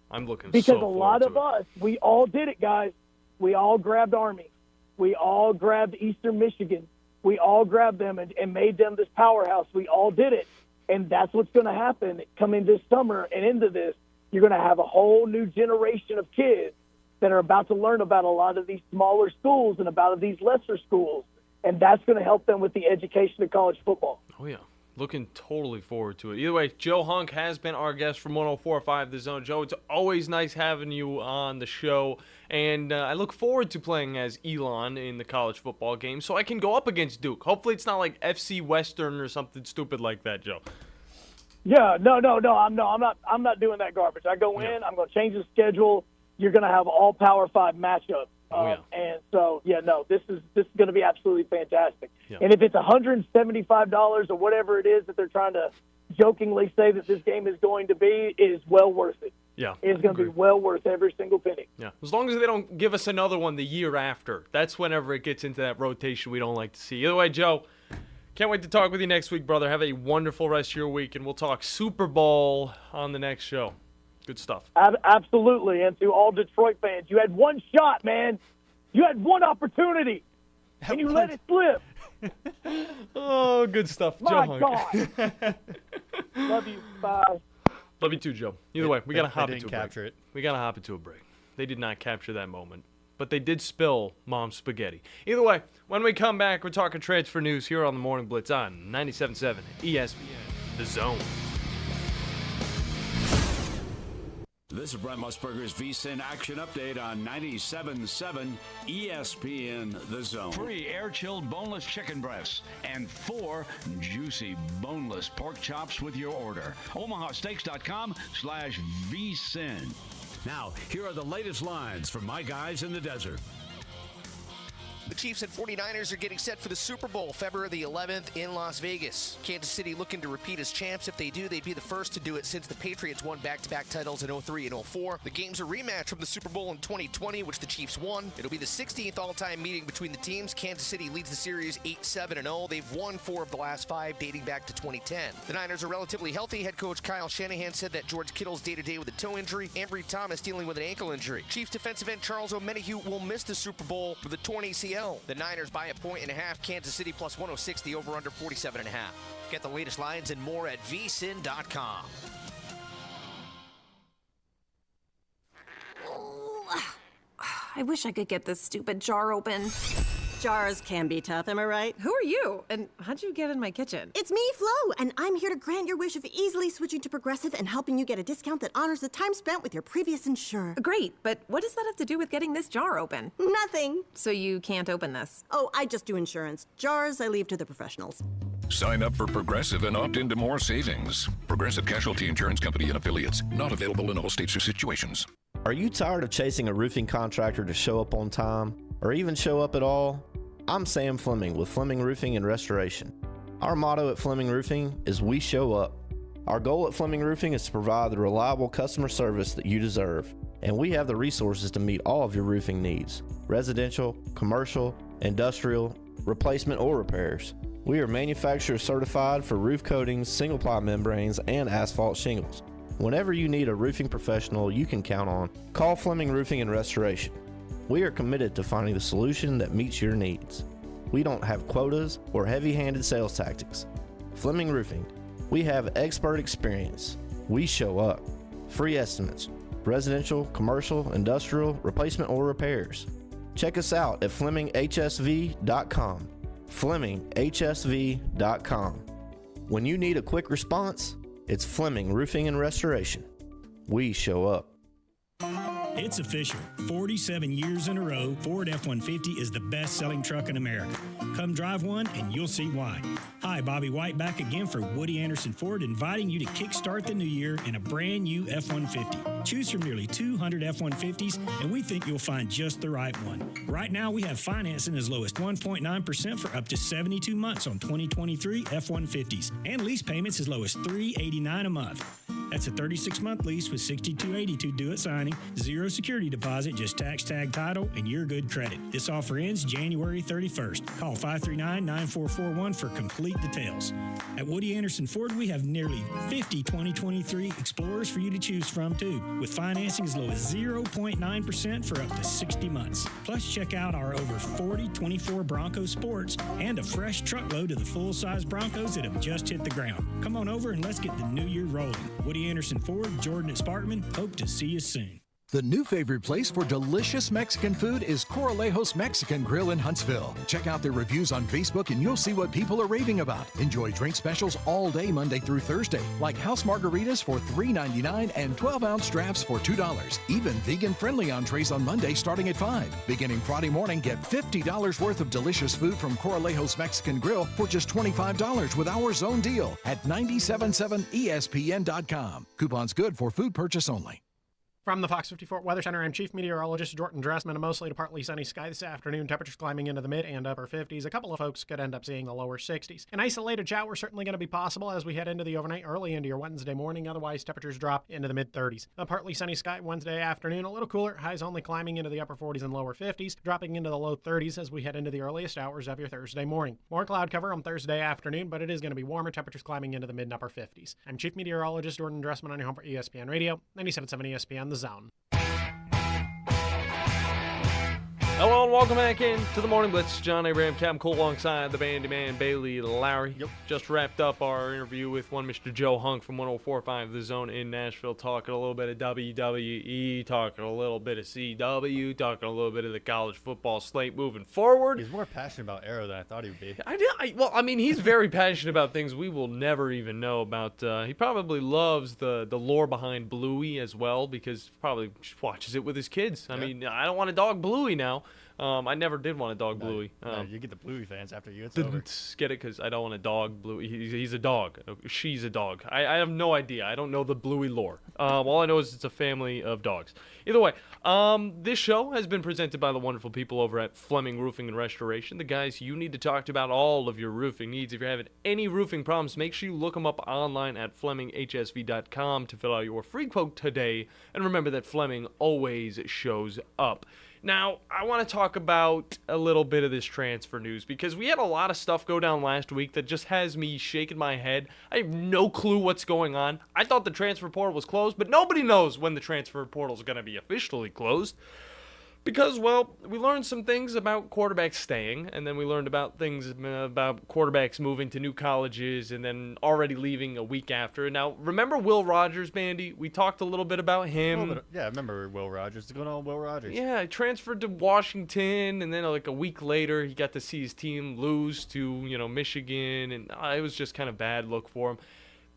I'm looking because so a lot of us, we all did it, guys. We all grabbed Army. We all grabbed Eastern Michigan. We all grabbed them and made them this powerhouse. We all did it. And that's what's going to happen coming this summer and into this. You're going to have a whole new generation of kids that are about to learn about a lot of these smaller schools and about these lesser schools. And that's going to help them with the education of college football. Oh, yeah. Looking totally forward to it. Either way, Joe Hunk has been our guest from 104.5 The Zone. Joe, it's always nice having you on the show. And I look forward to playing as Elon in the college football game so I can go up against Duke. Hopefully it's not like FC Western or something stupid like that, Joe. Yeah, no. I'm not doing that garbage. I go in, I'm going to change the schedule. You're going to have all Power 5 matchups. And so, this is going to be absolutely fantastic. Yeah. And if it's $175 or whatever it is that they're trying to jokingly say that this game is going to be, it is well worth it. Yeah, it's going to be well worth every single penny. Yeah, as long as they don't give us another one the year after. That's whenever it gets into that rotation we don't like to see. Either way, Joe, can't wait to talk with you next week, brother. Have a wonderful rest of your week, and we'll talk Super Bowl on the next show. Good stuff. Absolutely. And to all Detroit fans, you had one shot, man. You had one opportunity, and you let it slip. Oh, good stuff. My Joe God. Love you. Bye. Love you too, Joe. Either way, we got to hop into a break. Capture it. We got to hop into a break. They did not capture that moment, but they did spill Mom's spaghetti. Either way, when we come back, we're talking transfer news here on the Morning Blitz on 97.7 ESPN, The Zone. This is Brent Musburger's VSiN Action Update on 97.7 ESPN The Zone. Free air-chilled boneless chicken breasts and 4 juicy boneless pork chops with your order. OmahaSteaks.com/VSiN. Now, here are the latest lines from my guys in the desert. The Chiefs and 49ers are getting set for the Super Bowl, February the 11th in Las Vegas. Kansas City looking to repeat as champs. If they do, they'd be the first to do it since the Patriots won back-to-back titles in 03 and 04. The game's a rematch from the Super Bowl in 2020, which the Chiefs won. It'll be the 16th all-time meeting between the teams. Kansas City leads the series 8-7-0. They've won 4 of the last 5, dating back to 2010. The Niners are relatively healthy. Head coach Kyle Shanahan said that George Kittle's day-to-day with a toe injury. Ambry Thomas dealing with an ankle injury. Chiefs defensive end Charles Omenihu will miss the Super Bowl with a torn ACL. The Niners by 1.5 points. Kansas City plus 106. The over-under 47.5. Get the latest lines and more at vsin.com. I wish I could get this stupid jar open. Jars can be tough, am I right? Who are you? And how'd you get in my kitchen? It's me, Flo, and I'm here to grant your wish of easily switching to Progressive and helping you get a discount that honors the time spent with your previous insurer. Great, but what does that have to do with getting this jar open? Nothing. So you can't open this? Oh, I just do insurance. Jars, I leave to the professionals. Sign up for Progressive and opt into more savings. Progressive Casualty Insurance Company and Affiliates. Not available in all states or situations. Are you tired of chasing a roofing contractor to show up on time, or even show up at all? I'm Sam Fleming with Fleming Roofing and Restoration. Our motto at Fleming Roofing is we show up. Our goal at Fleming Roofing is to provide the reliable customer service that you deserve, and we have the resources to meet all of your roofing needs: residential, commercial, industrial, replacement, or repairs. We are manufacturer certified for roof coatings, single-ply membranes, and asphalt shingles. Whenever you need a roofing professional you can count on, call Fleming Roofing and Restoration. We are committed to finding the solution that meets your needs. We don't have quotas or heavy-handed sales tactics. Fleming Roofing, we have expert experience. We show up. Free estimates, residential, commercial, industrial, replacement, or repairs. Check us out at FlemingHSV.com. FlemingHSV.com. When you need a quick response, it's Fleming Roofing and Restoration. We show up. It's official. 47 years in a row, Ford F-150 is the best-selling truck in America. Come drive one and you'll see why. Hi, Bobby White back again for Woody Anderson Ford, inviting you to kickstart the new year in a brand new F-150. Choose from nearly 200 F-150s, and we think you'll find just the right one. Right now, we have financing as low as 1.9% for up to 72 months on 2023 F-150s, and lease payments as low as $389 a month. That's a 36-month lease with $62.82 due at signing, zero security deposit, just tax tag title, and your good credit. This offer ends January 31st. Call 539-9441 for complete details. At Woody Anderson Ford, we have nearly 50 2023 Explorers for you to choose from, too, with financing as low as 0.9% for up to 60 months. Plus, check out our over 40 24 Bronco Sports and a fresh truckload of the full-size Broncos that have just hit the ground. Come on over and let's get the new year rolling. Woody Anderson Ford, Jordan at Sparkman. Hope to see you soon. The new favorite place for delicious Mexican food is Coralejos Mexican Grill in Huntsville. Check out their reviews on Facebook and you'll see what people are raving about. Enjoy drink specials all day Monday through Thursday, like house margaritas for $3.99 and 12-ounce drafts for $2. Even vegan-friendly entrees on Monday starting at $5. Beginning Friday morning, get $50 worth of delicious food from Coralejos Mexican Grill for just $25 with our zone deal at 977ESPN.com. Coupons good for food purchase only. From the Fox 54 Weather Center, I'm Chief Meteorologist Jordan Dressman. A mostly to partly sunny sky this afternoon. Temperatures climbing into the mid and upper 50s. A couple of folks could end up seeing the lower 60s. An isolated shower certainly going to be possible as we head into the overnight, early into your Wednesday morning. Otherwise, temperatures drop into the mid 30s. A partly sunny sky Wednesday afternoon. A little cooler. Highs only climbing into the upper 40s and lower 50s. Dropping into the low 30s as we head into the earliest hours of your Thursday morning. More cloud cover on Thursday afternoon, but it is going to be warmer. Temperatures climbing into the mid and upper 50s. I'm Chief Meteorologist Jordan Dressman on your home for ESPN Radio, 97.7 ESPN The Zone. Hello and welcome back in to the Morning Blitz. John Abraham, Captain Cool alongside the Bandiman, Bailey Lowery. Yep. Just wrapped up our interview with one Mr. Joe Hunk from 104.5 The Zone in Nashville, talking a little bit of WWE, talking a little bit of CW, talking a little bit of the college football slate moving forward. He's more passionate about Arrow than I thought he would be. He's very passionate about things we will never even know about. He probably loves the lore behind Bluey as well, because he probably watches it with his kids. I mean, I don't want to dog Bluey now. I never did want a dog Bluey. You get the Bluey fans after you. It's over. Get it? Because I don't want a dog Bluey. He's a dog. She's a dog. I have no idea. I don't know the Bluey lore. All I know is it's a family of dogs. Either way, this show has been presented by the wonderful people over at Fleming Roofing and Restoration, the guys you need to talk to about all of your roofing needs. If you're having any roofing problems, make sure you look them up online at FlemingHSV.com to fill out your free quote today. And remember that Fleming always shows up. Now, I want to talk about a little bit of this transfer news because we had a lot of stuff go down last week that just has me shaking my head. I have no clue what's going on. I thought the transfer portal was closed, but nobody knows when the transfer portal is going to be officially closed. Because, well, we learned some things about quarterbacks staying, and then we learned about things about quarterbacks moving to new colleges and then already leaving a week after. Now, remember Will Rogers, Bandy? We talked a little bit about him. Yeah, I remember Will Rogers. What's going on with Will Rogers? Yeah, he transferred to Washington, and then like a week later, he got to see his team lose to, Michigan, and it was just kind of bad look for him.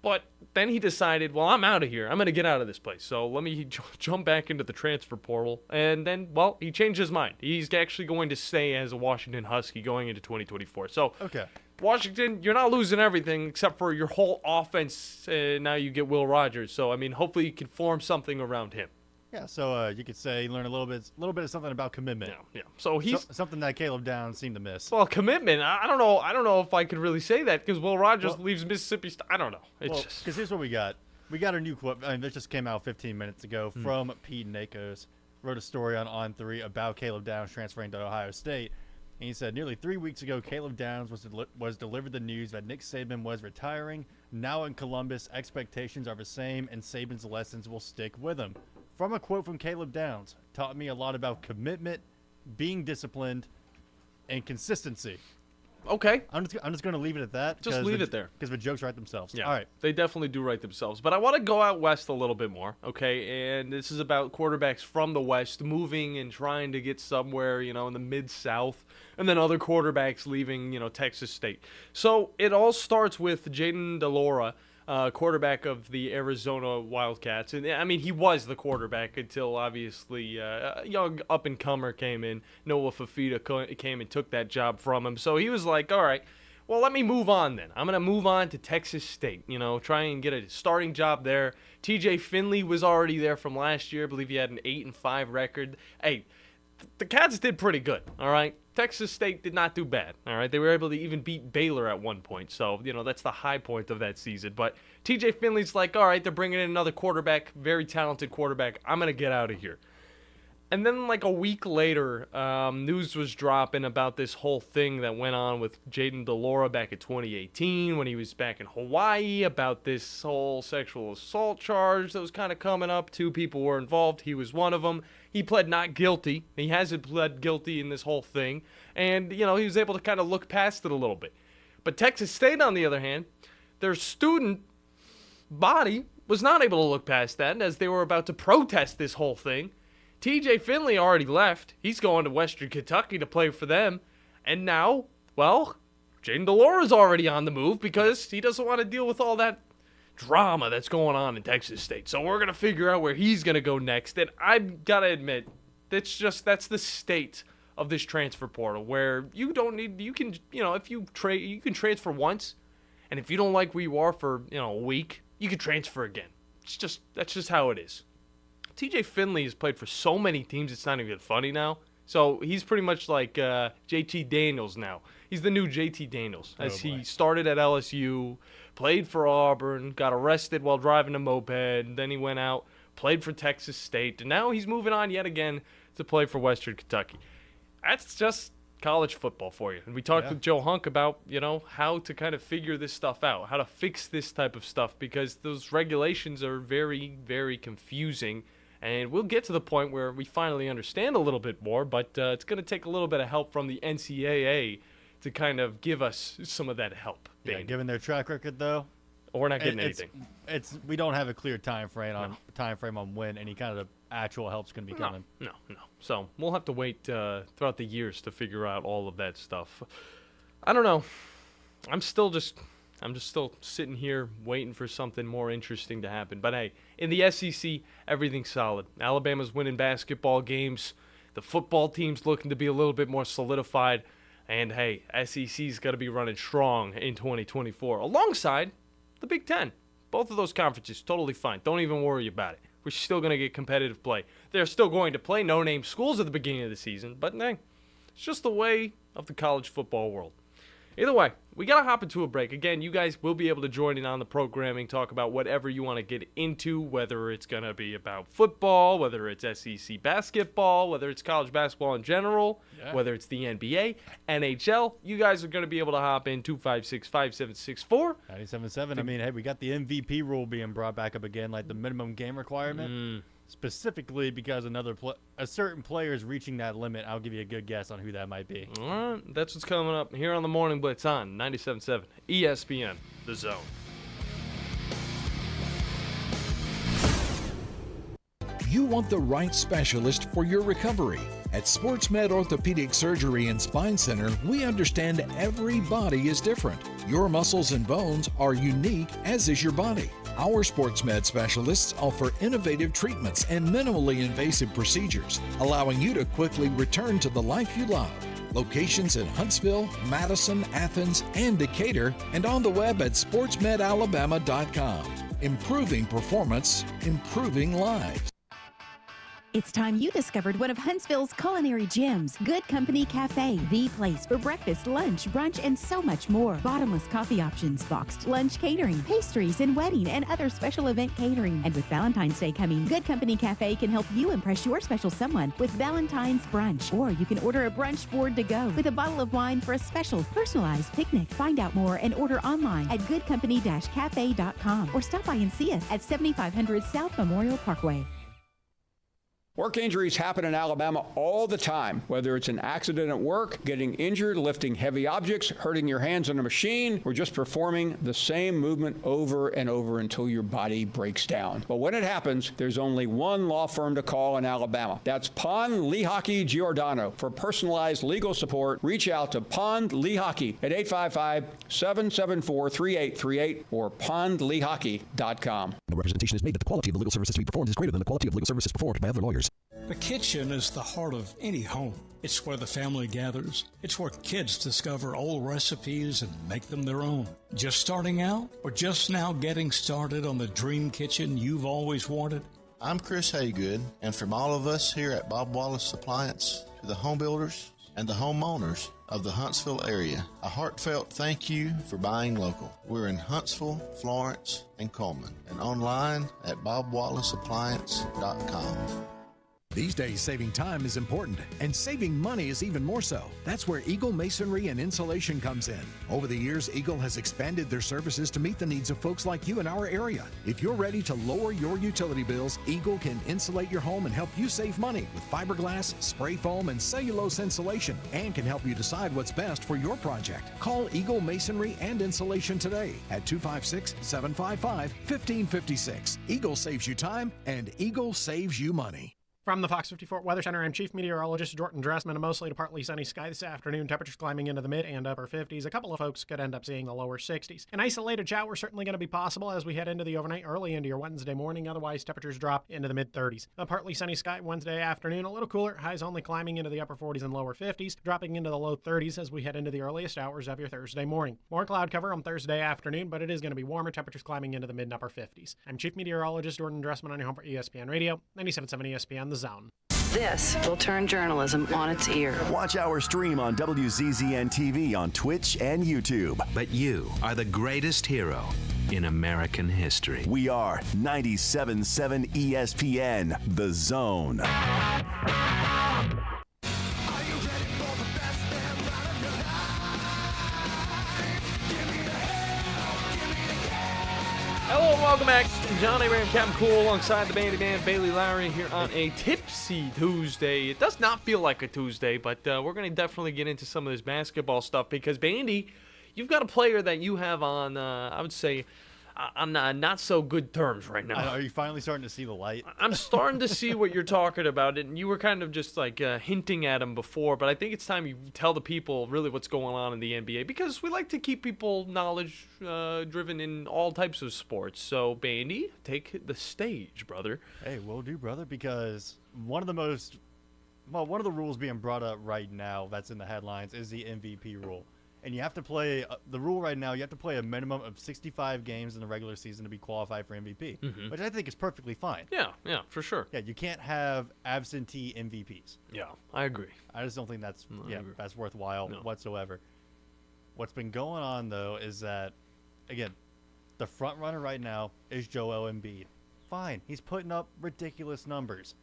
But then he decided, well, I'm out of here. I'm going to get out of this place. So let me jump back into the transfer portal. And then, well, he changed his mind. He's actually going to stay as a Washington Husky going into 2024. So, okay. Washington, you're not losing everything except for your whole offense. Now you get Will Rogers. So, I mean, hopefully you can form something around him. Yeah, so you could say learn a little bit of something about commitment. Yeah. So he's something that Caleb Downs seemed to miss. Well, commitment. I don't know if I could really say that because Will Rogers leaves Mississippi. I don't know. Because here's what we got. We got a new quote. I mean, this just came out 15 minutes ago from Pete Nakos. Wrote a story on On3 about Caleb Downs transferring to Ohio State. And he said, nearly 3 weeks ago, Caleb Downs was delivered the news that Nick Saban was retiring. Now in Columbus, expectations are the same, and Saban's lessons will stick with him. From a quote from Caleb Downs, taught me a lot about commitment, being disciplined, and consistency. Okay. I'm just going to leave it at that. Just leave it there. Because the jokes write themselves. Yeah. All right. They definitely do write themselves. But I want to go out west a little bit more, okay? And this is about quarterbacks from the west moving and trying to get somewhere, in the mid-south, and then other quarterbacks leaving, Texas State. So it all starts with Jayden de Laura, quarterback of the Arizona Wildcats. And, I mean, he was the quarterback until, obviously, a young up-and-comer came in. Noah Fafita came and took that job from him. So he was like, all right, well, let me move on then. I'm going to move on to Texas State, try and get a starting job there. TJ Finley was already there from last year. I believe he had an 8-5 record. Hey, the Cats did pretty good, all right? Texas State did not do bad, all right? They were able to even beat Baylor at one point, so, that's the high point of that season. But TJ Finley's like, all right, they're bringing in another quarterback, very talented quarterback. I'm going to get out of here. And then, like a week later, news was dropping about this whole thing that went on with Jayden de Laura back in 2018 when he was back in Hawaii about this whole sexual assault charge that was kind of coming up. 2 people were involved. He was one of them. He pled not guilty. He hasn't pled guilty in this whole thing. And, he was able to kind of look past it a little bit. But Texas State, on the other hand, their student body was not able to look past that as they were about to protest this whole thing. TJ Finley already left. He's going to Western Kentucky to play for them. And now, well, Jayden de Laura's already on the move because he doesn't want to deal with all that drama that's going on in Texas State. So we're going to figure out where he's going to go next. And I've got to admit, that's the state of this transfer portal where you don't need, you can, if you trade, you can transfer once. And if you don't like where you are for, a week, you can transfer again. That's just how it is. TJ Finley has played for so many teams, it's not even funny now. So he's pretty much like JT Daniels now. He's the new JT Daniels. As he started at LSU, played for Auburn, got arrested while driving a moped, then he went out, played for Texas State, and now he's moving on yet again to play for Western Kentucky. That's just college football for you. And we talked with Joe Hunk about, how to kind of figure this stuff out, how to fix this type of stuff, because those regulations are very, very confusing. And we'll get to the point where we finally understand a little bit more, but it's going to take a little bit of help from the NCAA to kind of give us some of that help. Yeah, given their track record, though, we're not getting anything. We don't have a clear time frame on when any kind of actual help's going to be coming. No. So we'll have to wait throughout the years to figure out all of that stuff. I don't know. I'm just still sitting here waiting for something more interesting to happen. But hey, in the SEC, everything's solid. Alabama's winning basketball games. The football team's looking to be a little bit more solidified. And, hey, SEC's got to be running strong in 2024 alongside the Big Ten. Both of those conferences, totally fine. Don't even worry about it. We're still going to get competitive play. They're still going to play no-name schools at the beginning of the season, but, hey, it's just the way of the college football world. Either way, we got to hop into a break. Again, you guys will be able to join in on the programming, talk about whatever you want to get into, whether it's going to be about football, whether it's SEC basketball, whether it's college basketball in general, whether it's the NBA, NHL. You guys are going to be able to hop in 256-5764. 97.7. I mean, hey, we got the MVP rule being brought back up again, like the minimum game requirement. Specifically because a certain player is reaching that limit. I'll give you a good guess on who that might be. All right, that's what's coming up here on the Morning Blitz on 97.7 ESPN, The Zone. You want the right specialist for your recovery. At SportsMed Orthopedic Surgery and Spine Center, we understand every body is different. Your muscles and bones are unique, as is your body. Our SportsMed specialists offer innovative treatments and minimally invasive procedures, allowing you to quickly return to the life you love. Locations in Huntsville, Madison, Athens, and Decatur, and on the web at sportsmedalabama.com. Improving performance, improving lives. It's time you discovered one of Huntsville's culinary gems, Good Company Cafe, the place for breakfast, lunch, brunch, and so much more. Bottomless coffee options, boxed lunch catering, pastries, and wedding and other special event catering. And with Valentine's Day coming, Good Company Cafe can help you impress your special someone with Valentine's Brunch. Or you can order a brunch board to go with a bottle of wine for a special personalized picnic. Find out more and order online at goodcompany-cafe.com or stop by and see us at 7500 South Memorial Parkway. Work injuries happen in Alabama all the time, whether it's an accident at work, getting injured, lifting heavy objects, hurting your hands on a machine, or just performing the same movement over and over until your body breaks down. But when it happens, there's only one law firm to call in Alabama. That's Pond Lehocky Giordano. For personalized legal support, reach out to Pond Lehocky at 855-774-3838 or pondlehocky.com. No representation is made that the quality of the legal services to be performed is greater than the quality of legal services performed by other lawyers. The kitchen is the heart of any home. It's where the family gathers. It's where kids discover old recipes and make them their own. Just starting out or just now getting started on the dream kitchen you've always wanted? I'm Chris Haygood, and from all of us here at Bob Wallace Appliance to the home builders and the homeowners of the Huntsville area, a heartfelt thank you for buying local. We're in Huntsville, Florence, and Coleman, and online at bobwallaceappliance.com. These days, saving time is important, and saving money is even more so. That's where Eagle Masonry and Insulation comes in. Over the years, Eagle has expanded their services to meet the needs of folks like you in our area. If you're ready to lower your utility bills, Eagle can insulate your home and help you save money with fiberglass, spray foam, and cellulose insulation, and can help you decide what's best for your project. Call Eagle Masonry and Insulation today at 256-755-1556. Eagle saves you time, and Eagle saves you money. From the Fox 54 Weather Center, I'm Chief Meteorologist Jordan Dressman. A mostly to partly sunny sky this afternoon. Temperatures climbing into the mid and upper 50s. A couple of folks could end up seeing the lower 60s. An isolated shower certainly going to be possible as we head into the overnight, early into your Wednesday morning. Otherwise, temperatures drop into the mid 30s. A partly sunny sky Wednesday afternoon. A little cooler. Highs only climbing into the upper 40s and lower 50s. Dropping into the low 30s as we head into the earliest hours of your Thursday morning. More cloud cover on Thursday afternoon, but it is going to be warmer. Temperatures climbing into the mid and upper 50s. I'm Chief Meteorologist Jordan Dressman on your home for ESPN Radio, 97.7 ESPN, The Zone. This will turn journalism on its ear. Watch our stream on WZZN TV on Twitch and YouTube. But you are the greatest hero in American history. We are 97.7 ESPN, The Zone. Hello and welcome back. John Abraham, Captain Cool, alongside the Bandiman, Bailey Lowery, here on a tipsy Tuesday. It does not feel like a Tuesday, but we're going to definitely get into some of this basketball stuff because, Bandy, you've got a player that you have on, I would say, on not so good terms right now. Are you finally starting to see the light? I'm starting to see what you're talking about, and you were kind of just like hinting at him before, but I think it's time you tell the people really what's going on in the NBA because we like to keep people knowledge driven in all types of sports. So, Bandy, take the stage, brother. Hey, will do, brother, because one of the most one of the rules being brought up right now that's in the headlines is the MVP rule. And you have to play the rule right now. You have to play a minimum of 65 games in the regular season to be qualified for MVP, which I think is perfectly fine. Yeah, for sure. Yeah, you can't have absentee MVPs. Yeah, I agree. I just don't think that's that's worthwhile whatsoever. What's been going on though is that, again, the front runner right now is Joel Embiid. Fine, he's putting up ridiculous numbers.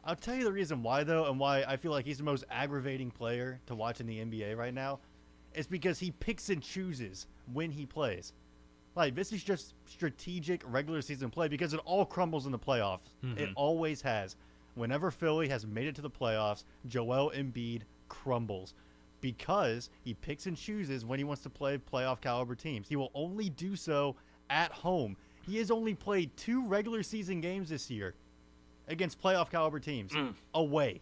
I'll tell you the reason why though, and why I feel like he's the most aggravating player to watch in the NBA right now. It's because he picks and chooses when he plays. Like, this is just strategic regular season play because it all crumbles in the playoffs. It always has. Whenever Philly has made it to the playoffs, Joel Embiid crumbles because he picks and chooses when he wants to play playoff caliber teams. He will only do so at home. He has only played 2 regular season games this year against playoff caliber teams away.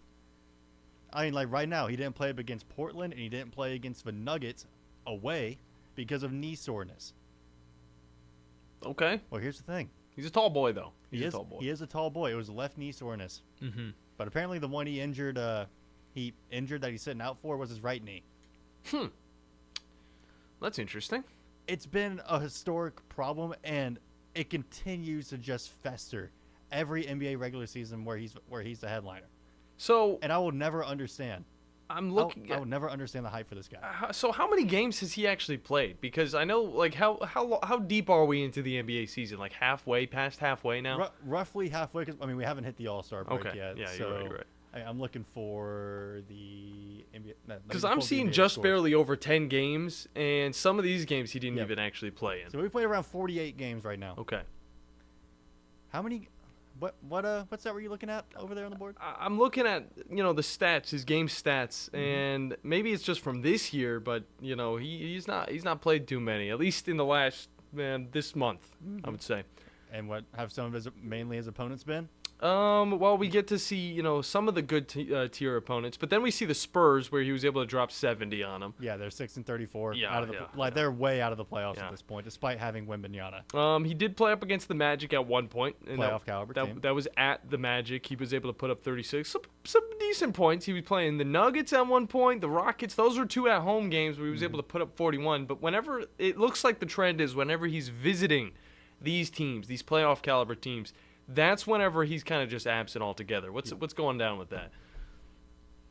I mean, like right now, he didn't play up against Portland, and he didn't play against the Nuggets away because of knee soreness. Okay. Well, here's the thing. He's a tall boy, though. He is a tall boy. It was left knee soreness. But apparently the one he injured that he's sitting out for was his right knee. That's interesting. It's been a historic problem, and it continues to just fester every NBA regular season where he's the headliner. So, and I will never understand. I will never understand the hype for this guy. So how many games has he actually played? Because I know, like, how deep are we into the NBA season? Like past halfway now? Roughly halfway, because, I mean, we haven't hit the All-Star break yet. Yeah, so you're right. I'm looking for the NBA. Because I'm seeing just barely over 10 games, and some of these games he didn't even actually play in. So we played around 48 games right now. Okay. How many... What's that were you looking at over there on the board? I'm looking at, the stats, his game stats, and maybe it's just from this year, but he's not played too many, at least in the last this month, I would say. And what have some of his mainly his opponents been? Well, we get to see, some of the good tier opponents, but then we see the Spurs where he was able to drop 70 on them. Yeah, they're 6-34. They're way out of the playoffs at this point, despite having Wembanyama. He did play up against the Magic at one point. And playoff caliber team. That was at the Magic. He was able to put up 36. Some decent points. He was playing the Nuggets at one point, the Rockets. Those were 2 at-home games where he was able to put up 41. But whenever, it looks like the trend is whenever he's visiting these teams, these playoff caliber teams, that's whenever he's kind of just absent altogether. What's going down with that?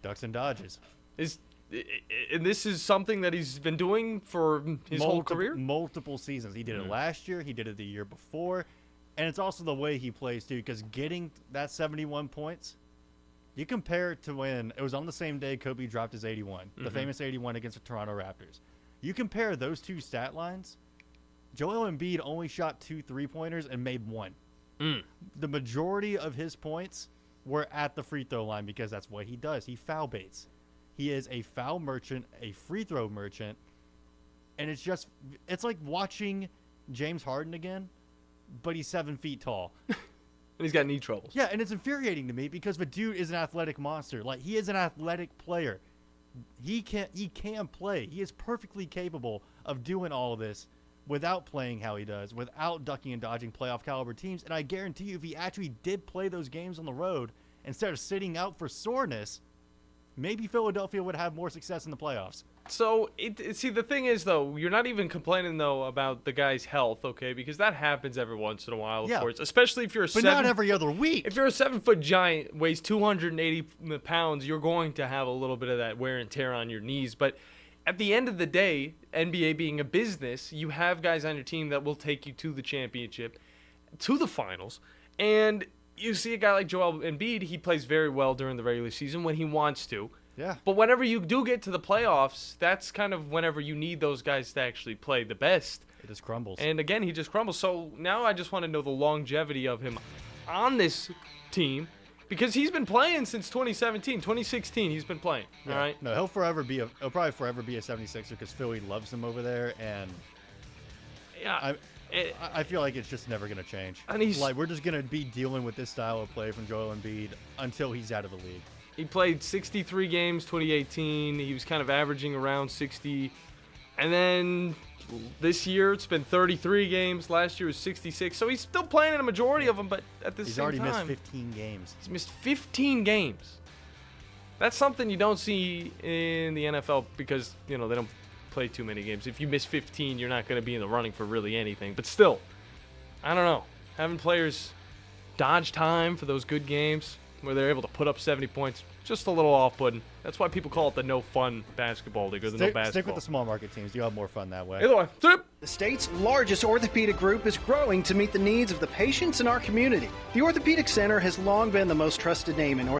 Ducks and dodges. And this is something that he's been doing for his whole career? Multiple seasons. He did it last year. He did it the year before. And it's also the way he plays, too, because getting that 71 points, you compare it to when it was on the same day Kobe dropped his 81, the famous 81 against the Toronto Raptors. You compare those 2 stat lines, Joel Embiid only shot 2 3-pointers and made 1. The majority of his points were at the free throw line because that's what he does. He foul baits. He is a foul merchant, a free throw merchant, and it's like watching James Harden again, but he's 7 feet tall. And he's got knee troubles. Yeah, and it's infuriating to me because the dude is an athletic monster. Like, he is an athletic player. He can play. He is perfectly capable of doing all of this without playing how he does, without ducking and dodging playoff caliber teams. And I guarantee you, if he actually did play those games on the road instead of sitting out for soreness, maybe Philadelphia would have more success in the playoffs. So, see, the thing is, though, you're not even complaining, though, about the guy's health, okay? Because that happens every once in a while, of course. Especially if you're But not every other week. If you're a 7-foot giant, weighs 280 pounds, you're going to have a little bit of that wear and tear on your knees. But at the end of the day, NBA being a business, you have guys on your team that will take you to the championship, to the finals. And you see a guy like Joel Embiid, he plays very well during the regular season when he wants to. Yeah. But whenever you do get to the playoffs, that's kind of whenever you need those guys to actually play the best. It just crumbles. And again, he just crumbles. So now I just want to know the longevity of him on this team because he's been playing since 2017, 2016. He's been playing. Yeah. All right. No, he'll probably forever be a 76er because Philly loves him over there, and yeah, I feel like it's just never gonna change. And he's like, we're just gonna be dealing with this style of play from Joel Embiid until he's out of the league. He played 63 games 2018. He was kind of averaging around 60. And then this year it's been 33 games. Last year was 66. So he's still playing in a majority of them, but at the same time. He's already missed 15 games. He's missed 15 games. That's something you don't see in the NFL because, they don't play too many games. If you miss 15, you're not going to be in the running for really anything. But still, I don't know. Having players dodge time for those good games where they're able to put up 70 points, just a little off-putting. That's why people call it the no-fun basketball league or the no basketball. Stick with the small market teams. You have more fun that way. Either way. The state's largest orthopedic group is growing to meet the needs of the patients in our community. The Orthopedic Center has long been the most trusted name in